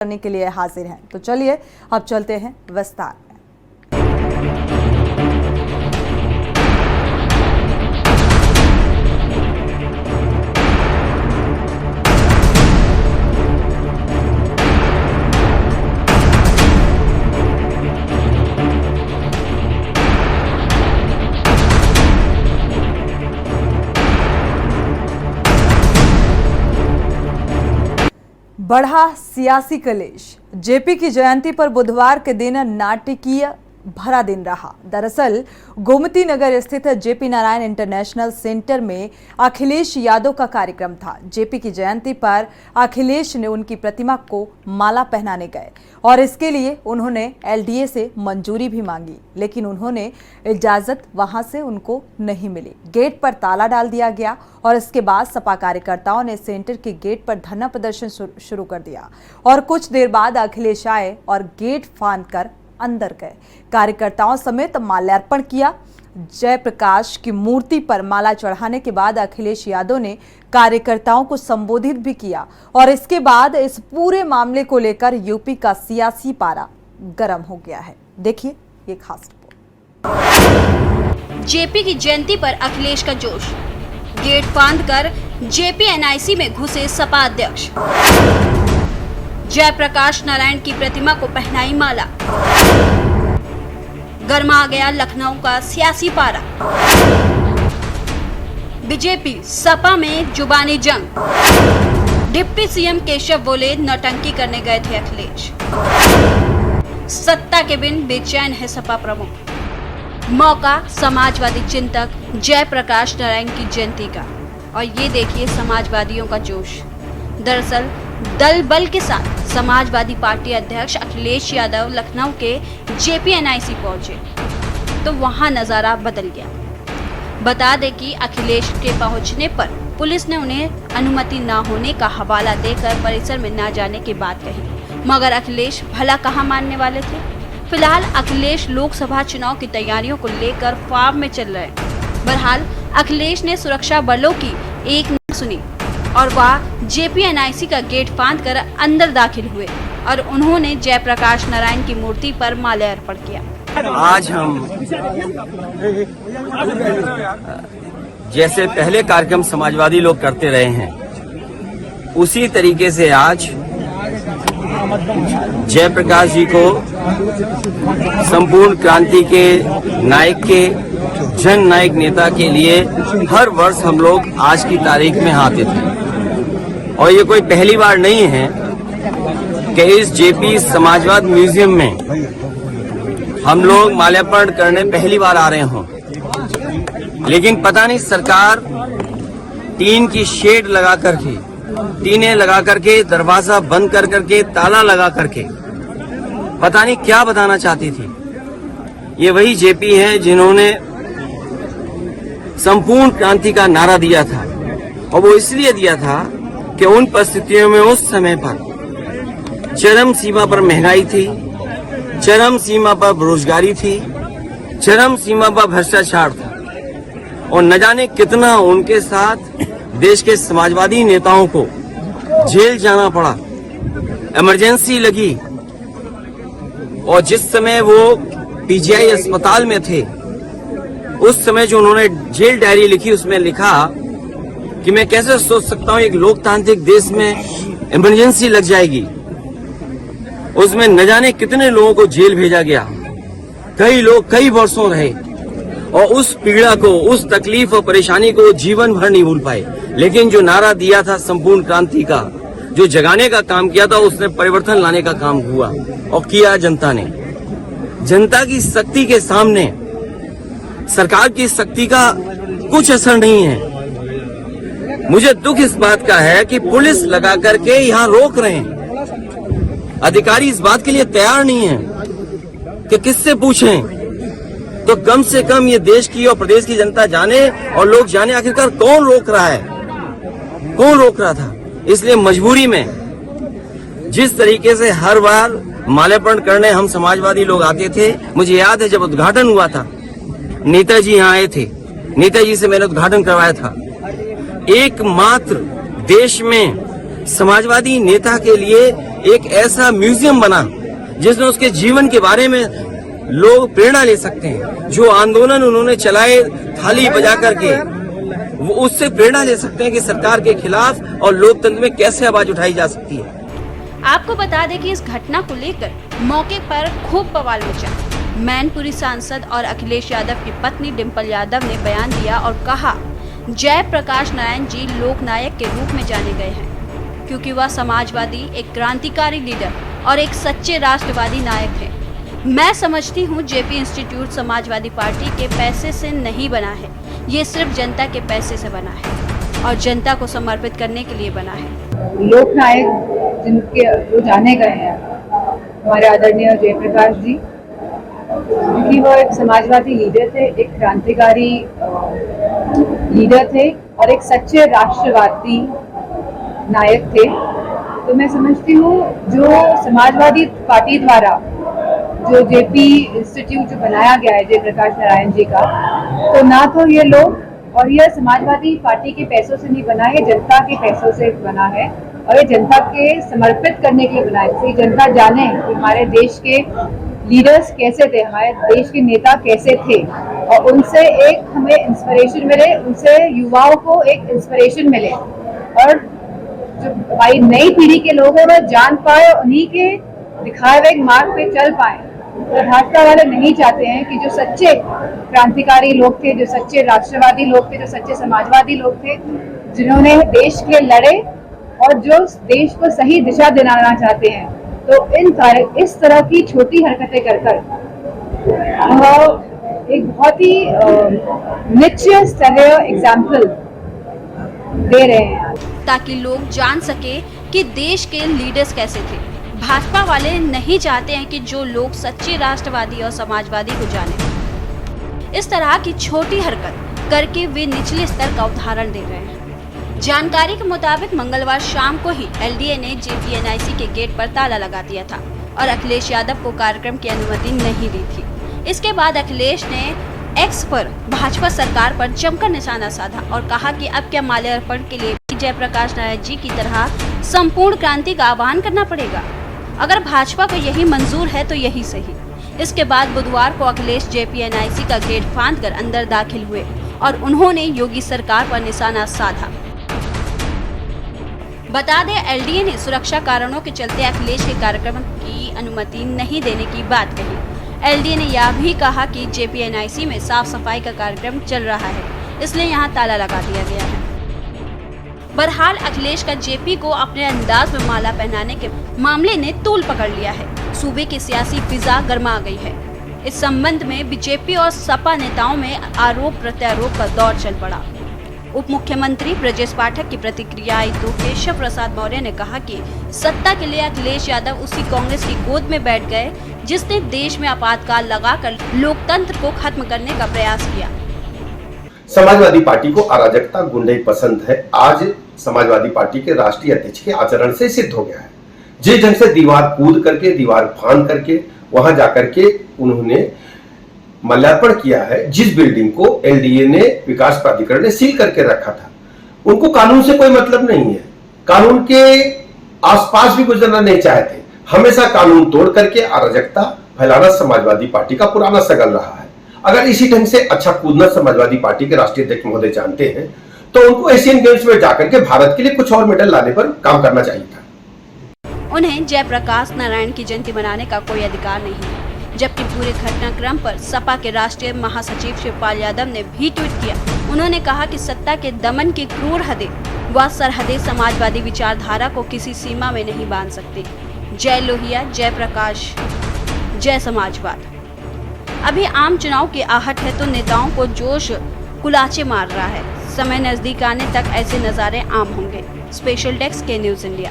करने के लिए हाजिर हैं। तो चलिए अब चलते हैं विस्तार में। बढ़ा सियासी कलेश। जेपी की जयंती पर बुधवार के दिन नाटकीय भरा दिन रहा। दरअसल गोमती नगर स्थित जेपी नारायण इंटरनेशनल सेंटर में अखिलेश यादव का कार्यक्रम था। जेपी की जयंती पर अखिलेश ने उनकी प्रतिमा को माला पहनाने गए और इसके लिए उन्होंने एलडीए से मंजूरी भी मांगी, लेकिन उन्होंने इजाजत वहां से उनको नहीं मिली। गेट पर ताला डाल दिया गया और इसके बाद सपा कार्यकर्ताओं ने सेंटर के गेट पर धरना प्रदर्शन शुरू कर दिया और कुछ देर बाद अखिलेश आए और गेट फांद कर अंदर गए। कार्यकर्ताओं समेत माल्यार्पण किया। जयप्रकाश की मूर्ति पर माला चढ़ाने के बाद अखिलेश यादव ने कार्यकर्ताओं को संबोधित भी किया और इसके बाद इस पूरे मामले को लेकर यूपी का सियासी पारा गर्म हो गया है। देखिए ये खास रिपोर्ट। जेपी की जयंती पर अखिलेश का जोश। गेट फांद कर जेपी एनआईसी में घुसे सपा अध्यक्ष। जयप्रकाश नारायण की प्रतिमा को पहनाई माला। गरमा गया लखनऊ का सियासी पारा। बीजेपी सपा में जुबानी जंग। डिप्टी सीएम केशव बोले नौटंकी करने गए थे अखिलेश। सत्ता के बिन बेचैन है सपा प्रमुख। मौका समाजवादी चिंतक जयप्रकाश नारायण की जयंती का और ये देखिए समाजवादियों का जोश। दरअसल दल बल के साथ समाजवादी पार्टी अध्यक्ष अखिलेश यादव लखनऊ के जेपी एनआईसी पहुंचे तो वहां नजारा बदल गया। बता दें कि अखिलेश के पहुंचने पर पुलिस ने उन्हें अनुमति न होने का हवाला देकर परिसर में न जाने की बात कही, मगर अखिलेश भला कहां मानने वाले थे। फिलहाल अखिलेश लोकसभा चुनाव की तैयारियों को लेकर फार्म में चल रहे हैं। बहरहाल अखिलेश ने सुरक्षा बलों की एक न सुनी और वह जेपी एनआईसी का गेट फांद कर अंदर दाखिल हुए और उन्होंने जयप्रकाश नारायण की मूर्ति पर माल्यार्पण किया। आज हम जैसे पहले कार्यक्रम समाजवादी लोग करते रहे हैं उसी तरीके से आज जयप्रकाश जी को संपूर्ण क्रांति के नायक के जन नायक नेता के लिए हर वर्ष हम लोग आज की तारीख में आते थे और ये कोई पहली बार नहीं है कि इस जेपी समाजवाद म्यूजियम में हम लोग माल्यार्पण करने पहली बार आ रहे हों। लेकिन पता नहीं सरकार टीन की शेड लगा करके टीनें लगा करके दरवाजा बंद कर करके ताला लगा करके पता नहीं क्या बताना चाहती थी। ये वही जेपी है जिन्होंने संपूर्ण क्रांति का नारा दिया था और वो इसलिए दिया था कि उन परिस्थितियों में उस समय पर चरम सीमा पर महंगाई थी, चरम सीमा पर बेरोजगारी थी, चरम सीमा पर भ्रष्टाचार था और न जाने कितना उनके साथ देश के समाजवादी नेताओं को जेल जाना पड़ा, इमरजेंसी लगी और जिस समय वो पीजीआई अस्पताल में थे उस समय जो उन्होंने जेल डायरी लिखी उसमें लिखा कि मैं कैसे सोच सकता हूं एक लोकतांत्रिक देश में इमरजेंसी लग जाएगी। उसमें न जाने कितने लोगों को जेल भेजा गया, कई लोग कई वर्षों रहे और उस पीड़ा को, उस तकलीफ और परेशानी को जीवन भर नहीं भूल पाए। लेकिन जो नारा दिया था संपूर्ण क्रांति का, जो जगाने का काम किया था, उसने परिवर्तन लाने का काम हुआ और किया जनता ने। जनता की शक्ति के सामने सरकार की शक्ति का कुछ असर नहीं है। मुझे दुख इस बात का है कि पुलिस लगा करके यहाँ रोक रहे हैं। अधिकारी इस बात के लिए तैयार नहीं है कि किससे पूछें। तो कम से कम ये देश की और प्रदेश की जनता जाने और लोग जाने आखिरकार कौन रोक रहा है, कौन रोक रहा था। इसलिए मजबूरी में जिस तरीके से हर बार माल्यार्पण करने हम समाजवादी लोग आते थे, मुझे याद है जब उद्घाटन हुआ था नेताजी यहाँ आए थे, नेताजी से मैंने उद्घाटन करवाया था। एकमात्र देश में समाजवादी नेता के लिए एक ऐसा म्यूजियम बना जिसमें उसके जीवन के बारे में लोग प्रेरणा ले सकते हैं। जो आंदोलन उन्होंने चलाए थाली बजा करके, वो उससे प्रेरणा ले सकते हैं कि सरकार के खिलाफ और लोकतंत्र में कैसे आवाज उठाई जा सकती है। आपको बता दें कि इस घटना को लेकर मौके पर खूब बवाल मचा। मैनपुरी सांसद और अखिलेश यादव की पत्नी डिंपल यादव ने बयान दिया और कहा, जयप्रकाश नारायण जी लोकनायक के रूप में जाने गए हैं क्योंकि वह समाजवादी, एक क्रांतिकारी लीडर और एक सच्चे राष्ट्रवादी नायक थे। मैं समझती हूँ जेपी इंस्टीट्यूट समाजवादी पार्टी के पैसे से नहीं बना है, ये सिर्फ जनता के पैसे से बना है और जनता को समर्पित करने के लिए बना है। लोकनायक जिनके जो जाने गए हैं हमारे आदरणीय जयप्रकाश जी, क्योंकि वो एक समाजवादी लीडर थे, एक क्रांतिकारी लीडर थे और एक सच्चे राष्ट्रवादी नायक थे। तो मैं समझती हूँ जो समाजवादी पार्टी द्वारा जो जेपी इंस्टीट्यूट जो बनाया गया है जयप्रकाश नारायण जी का, तो ना तो ये लोग और ये समाजवादी पार्टी के पैसों से नहीं बना, ये जनता के पैसों से बना है और ये जनता के समर्पित करने के लिए बना है। इसलिए जनता जाने कि हमारे देश के लीडर्स कैसे थे, हमारे देश के नेता कैसे थे और उनसे एक हमें इंस्पिरेशन मिले, उनसे युवाओं को एक इंस्पिरेशन मिले और जो हमारी नई पीढ़ी के लोग हैं वह जान पाए, उन्हीं के दिखाए हुए मार्ग पे चल पाए। तो भाजपा वाले नहीं चाहते हैं कि जो सच्चे क्रांतिकारी लोग थे, जो सच्चे राष्ट्रवादी लोग थे, जो सच्चे समाजवादी लोग थे, जिन्होंने देश के लिए लड़े और जो देश को सही दिशा दिलाना चाहते हैं, तो इस तरह की छोटी हरकतें कर एक बहुत ही निश्चय स्तरीय एग्जाम्पल दे रहे हैं ताकि लोग जान सके कि देश के लीडर्स कैसे थे। भाजपा वाले नहीं चाहते हैं कि जो लोग सच्चे राष्ट्रवादी और समाजवादी को जाने। इस तरह की छोटी हरकत करके वे निचले स्तर का उदाहरण दे रहे हैं। जानकारी के मुताबिक मंगलवार शाम को ही एलडीए ने जेपीएनआईसी के गेट पर ताला लगा दिया था और अखिलेश यादव को कार्यक्रम की अनुमति नहीं दी थी। इसके बाद अखिलेश ने एक्स पर भाजपा सरकार पर जमकर निशाना साधा और कहा कि अब क्या माल्यार्पण के लिए जयप्रकाश नारायण जी की तरह संपूर्ण क्रांति का आह्वान करना पड़ेगा। अगर भाजपा को यही मंजूर है तो यही सही। इसके बाद बुधवार को अखिलेश जेपीएनआईसी का गेट फांदकर अंदर दाखिल हुए और उन्होंने योगी सरकार पर निशाना साधा। बता दें, एलडीए ने सुरक्षा कारणों के चलते अखिलेश के कार्यक्रम की अनुमति नहीं देने की बात कही। एलडीए ने यह भी कहा कि जेपीएनआईसी में साफ सफाई का कार्यक्रम चल रहा है, इसलिए यहां ताला लगा दिया गया है। बहरहाल अखिलेश का जेपी को अपने अंदाज में माला पहनाने के मामले ने तूल पकड़ लिया है। सूबे की सियासी फिजा गर्मा गई है। इस संबंध में बीजेपी और सपा नेताओं में आरोप प्रत्यारोप का दौर चल पड़ा। उप मुख्यमंत्री ब्रजेश पाठक की प्रतिक्रिया आई तो केशव प्रसाद मौर्य ने कहा कि सत्ता के लिए अखिलेश यादव उसी कांग्रेस की गोद में बैठ गए जिसने देश में आपातकाल लगाकर लोकतंत्र को खत्म करने का प्रयास किया। समाजवादी पार्टी को अराजकता, गुंडई पसंद है। आज समाजवादी पार्टी के राष्ट्रीय अध्यक्ष के आचरण से सिद्ध हो गया है। जिस ढंग से दीवार कूद करके, दीवार फांद करके वहां जाकर के उन्होंने माल्यार्पण किया है, जिस बिल्डिंग को एलडीए ने, विकास प्राधिकरण ने सील करके रखा था, उनको कानून से कोई मतलब नहीं है। कानून के आसपास भी गुजरना नहीं चाहते। हमेशा कानून तोड़ करके अराजकता फैलाना समाजवादी पार्टी का पुराना सगल रहा है। अगर इसी ढंग से अच्छा कूदना समाजवादी पार्टी के राष्ट्रीय अध्यक्ष महोदय जानते हैं तो उनको एशियन गेम्स में जाकर के भारत के लिए कुछ और मेडल लाने पर काम करना चाहिए था। उन्हें जयप्रकाश नारायण की जयंती मनाने का कोई अधिकार नहीं है। जबकि पूरे घटनाक्रम पर सपा के राष्ट्रीय महासचिव शिवपाल यादव ने भी ट्वीट किया। उन्होंने कहा कि सत्ता के दमन की क्रूर हदें व सरहदें समाजवादी विचारधारा को किसी सीमा में नहीं बांध सकती। जय लोहिया, जय प्रकाश, जय समाजवाद। अभी आम चुनाव की आहट है तो नेताओं को जोश कुलाचे मार रहा है। समय नजदीक आने तक ऐसे नज़ारे आम होंगे। स्पेशल डेस्क के न्यूज़ इंडिया।